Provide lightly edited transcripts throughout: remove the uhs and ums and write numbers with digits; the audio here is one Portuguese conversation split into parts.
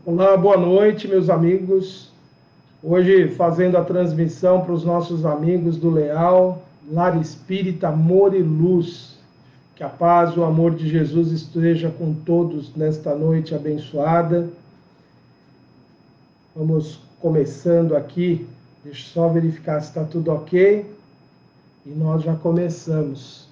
Olá, boa noite, meus amigos. Hoje fazendo a transmissão para os nossos amigos do Leal, Lar Espírita, Amor e Luz. Que a paz e o amor de Jesus esteja com todos nesta noite abençoada. Vamos começando aqui. Deixa eu só verificar se está tudo ok. E nós já começamos.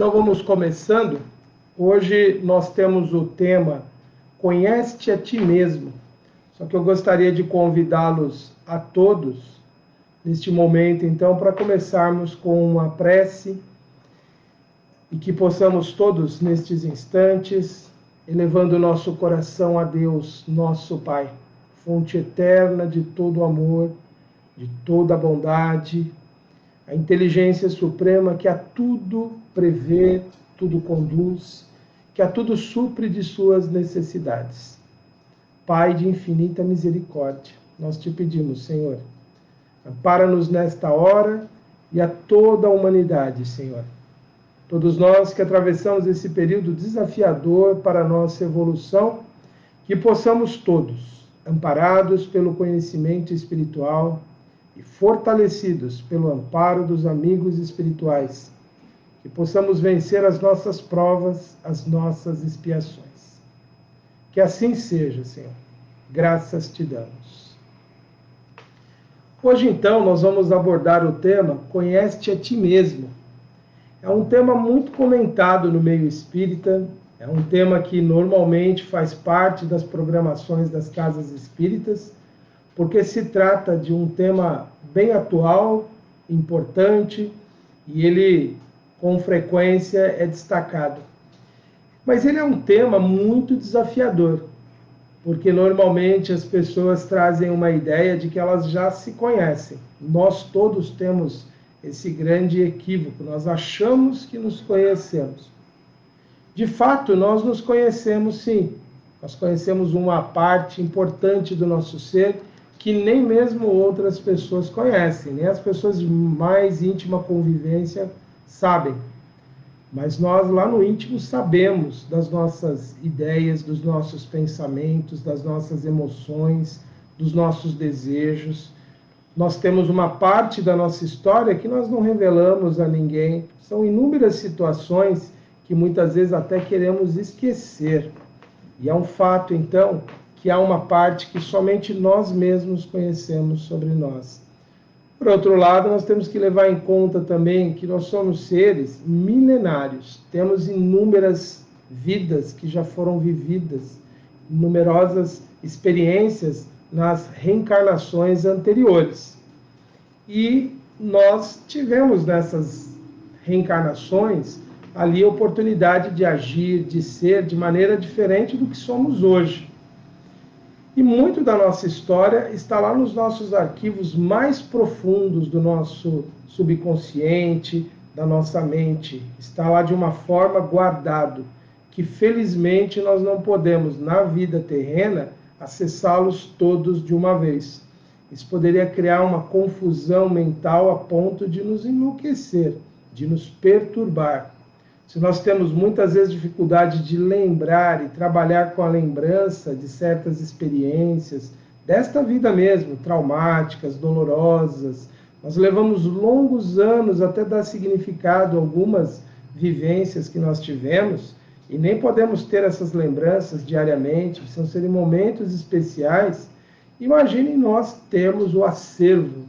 Então vamos começando. Hoje nós temos o tema Conhece-te a ti mesmo. Só que eu gostaria de convidá-los a todos neste momento, então, para começarmos com uma prece e que possamos todos, nestes instantes, elevando o nosso coração a Deus, nosso Pai, fonte eterna de todo amor, de toda bondade, a inteligência suprema que a tudo prevê, tudo conduz, que a tudo supre de suas necessidades. Pai de infinita misericórdia, nós te pedimos, Senhor, ampara-nos nesta hora e a toda a humanidade, Senhor. Todos nós que atravessamos esse período desafiador para a nossa evolução, que possamos todos, amparados pelo conhecimento espiritual e fortalecidos pelo amparo dos amigos espirituais, que possamos vencer as nossas provas, as nossas expiações. Que assim seja, Senhor. Graças te damos. Hoje, então, nós vamos abordar o tema Conhece-te a ti mesmo. É um tema muito comentado no meio espírita, é um tema que normalmente faz parte das programações das casas espíritas, porque se trata de um tema bem atual, importante, e ele, com frequência, é destacado. Mas ele é um tema muito desafiador, porque normalmente as pessoas trazem uma ideia de que elas já se conhecem. Nós todos temos esse grande equívoco, nós achamos que nos conhecemos. De fato, nós nos conhecemos sim, nós conhecemos uma parte importante do nosso ser que nem mesmo outras pessoas conhecem, nem as pessoas de mais íntima convivência sabem. Mas nós lá no íntimo sabemos das nossas ideias, dos nossos pensamentos, das nossas emoções, dos nossos desejos. Nós temos uma parte da nossa história que nós não revelamos a ninguém. São inúmeras situações que muitas vezes até queremos esquecer. E é um fato, então, que há uma parte que somente nós mesmos conhecemos sobre nós. Por outro lado, nós temos que levar em conta também que nós somos seres milenários, temos inúmeras vidas que já foram vividas, numerosas experiências nas reencarnações anteriores. E nós tivemos nessas reencarnações ali a oportunidade de agir, de ser de maneira diferente do que somos hoje. E muito da nossa história está lá nos nossos arquivos mais profundos do nosso subconsciente, da nossa mente. Está lá de uma forma guardado, que felizmente nós não podemos, na vida terrena, acessá-los todos de uma vez. Isso poderia criar uma confusão mental a ponto de nos enlouquecer, de nos perturbar. Se nós temos muitas vezes dificuldade de lembrar e trabalhar com a lembrança de certas experiências, desta vida mesmo, traumáticas, dolorosas, nós levamos longos anos até dar significado a algumas vivências que nós tivemos e nem podemos ter essas lembranças diariamente, precisam ser em momentos especiais. Imaginem nós termos o acervo,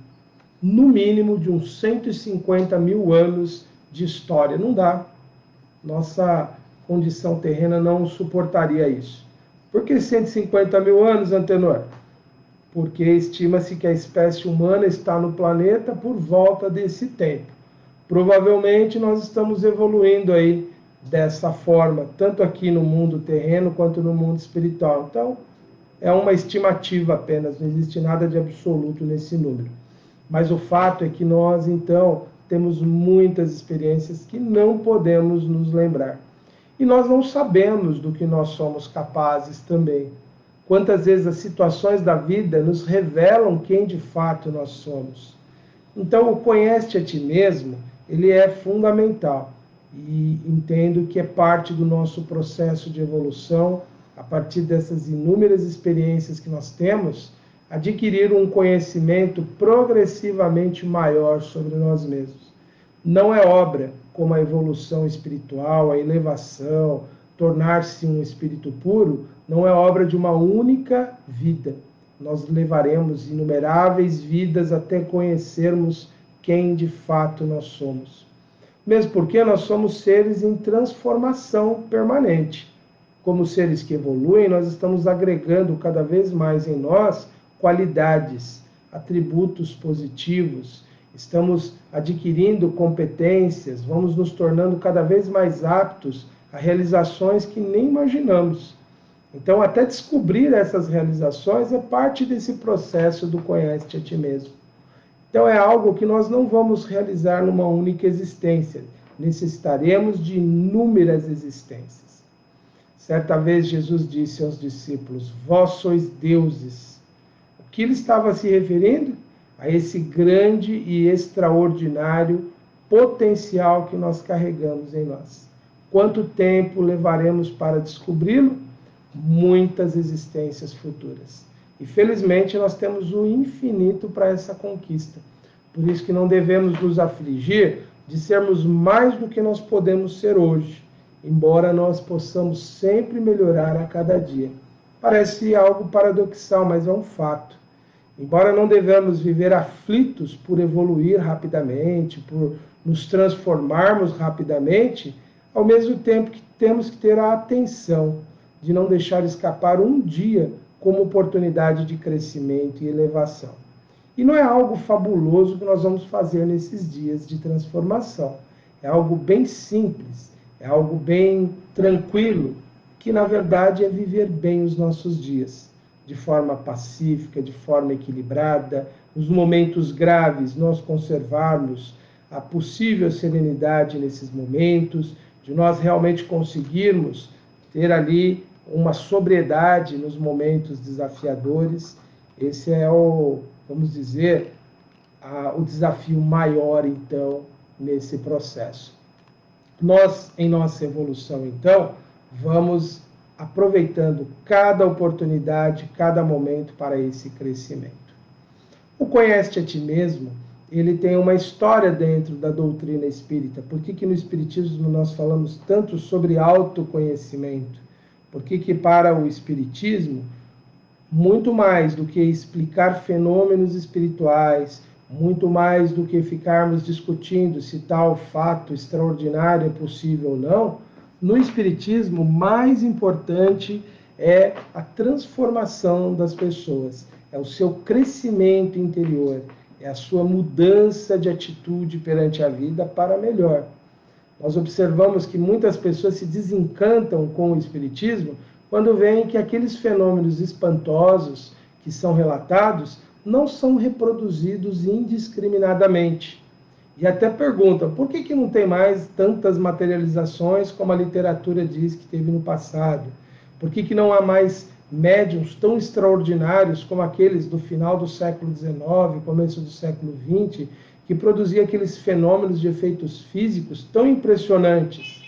no mínimo, de uns 150 mil anos de história. Não dá. Nossa condição terrena não suportaria isso. Por que 150 mil anos, Antenor? Porque estima-se que a espécie humana está no planeta por volta desse tempo. Provavelmente nós estamos evoluindo aí dessa forma, tanto aqui no mundo terreno quanto no mundo espiritual. Então, é uma estimativa apenas, não existe nada de absoluto nesse número. Mas o fato é que nós, então, temos muitas experiências que não podemos nos lembrar. E nós não sabemos do que nós somos capazes também. Quantas vezes as situações da vida nos revelam quem de fato nós somos. Então, o conhece a ti mesmo, ele é fundamental. E entendo que é parte do nosso processo de evolução, a partir dessas inúmeras experiências que nós temos, adquirir um conhecimento progressivamente maior sobre nós mesmos. Não é obra como a evolução espiritual, a elevação, tornar-se um espírito puro, não é obra de uma única vida. Nós levaremos inumeráveis vidas até conhecermos quem de fato nós somos. Mesmo porque nós somos seres em transformação permanente. Como seres que evoluem, nós estamos agregando cada vez mais em nós qualidades, atributos positivos, estamos adquirindo competências, vamos nos tornando cada vez mais aptos a realizações que nem imaginamos. Então, até descobrir essas realizações é parte desse processo do conhece-te a ti mesmo. Então, é algo que nós não vamos realizar numa única existência. Necessitaremos de inúmeras existências. Certa vez, Jesus disse aos discípulos, vós sois deuses. O que ele estava se referindo? A esse grande e extraordinário potencial que nós carregamos em nós. Quanto tempo levaremos para descobri-lo? Muitas existências futuras. E felizmente nós temos o infinito para essa conquista. Por isso que não devemos nos afligir de sermos mais do que nós podemos ser hoje, embora nós possamos sempre melhorar a cada dia. Parece algo paradoxal, mas é um fato. Embora não devemos viver aflitos por evoluir rapidamente, por nos transformarmos rapidamente, ao mesmo tempo que temos que ter a atenção de não deixar escapar um dia como oportunidade de crescimento e elevação. E não é algo fabuloso que nós vamos fazer nesses dias de transformação. É algo bem simples, é algo bem tranquilo, que na verdade é viver bem os nossos dias, de forma pacífica, de forma equilibrada, nos momentos graves nós conservarmos a possível serenidade nesses momentos, de nós realmente conseguirmos ter ali uma sobriedade nos momentos desafiadores. Esse é vamos dizer, o desafio maior, então, nesse processo. Nós, em nossa evolução, então, vamos aproveitando cada oportunidade, cada momento para esse crescimento. O conhece a ti mesmo, ele tem uma história dentro da doutrina espírita. Por que no Espiritismo nós falamos tanto sobre autoconhecimento? Por que para o Espiritismo, muito mais do que explicar fenômenos espirituais, muito mais do que ficarmos discutindo se tal fato extraordinário é possível ou não, no Espiritismo, mais importante é a transformação das pessoas, é o seu crescimento interior, é a sua mudança de atitude perante a vida para melhor. Nós observamos que muitas pessoas se desencantam com o Espiritismo quando veem que aqueles fenômenos espantosos que são relatados não são reproduzidos indiscriminadamente. E até perguntam, por que não tem mais tantas materializações como a literatura diz que teve no passado? Por que não há mais médiuns tão extraordinários como aqueles do final do século XIX, começo do século XX, que produziam aqueles fenômenos de efeitos físicos tão impressionantes?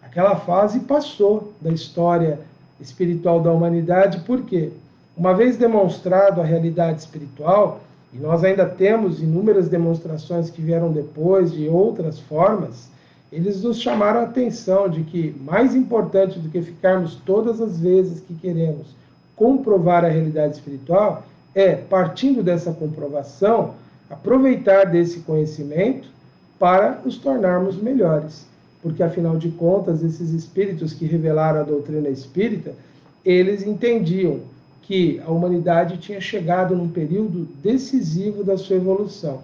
Aquela fase passou da história espiritual da humanidade, por quê? Uma vez demonstrado a realidade espiritual, e nós ainda temos inúmeras demonstrações que vieram depois de outras formas, eles nos chamaram a atenção de que, mais importante do que ficarmos todas as vezes que queremos comprovar a realidade espiritual, é, partindo dessa comprovação, aproveitar desse conhecimento para nos tornarmos melhores. porque afinal de contas, esses espíritos que revelaram a doutrina espírita, eles entendiam que a humanidade tinha chegado num período decisivo da sua evolução.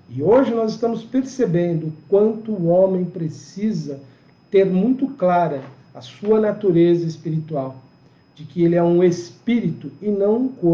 E hoje nós estamos percebendo o quanto o homem precisa ter muito clara a sua natureza espiritual, de que ele é um espírito e não um corpo.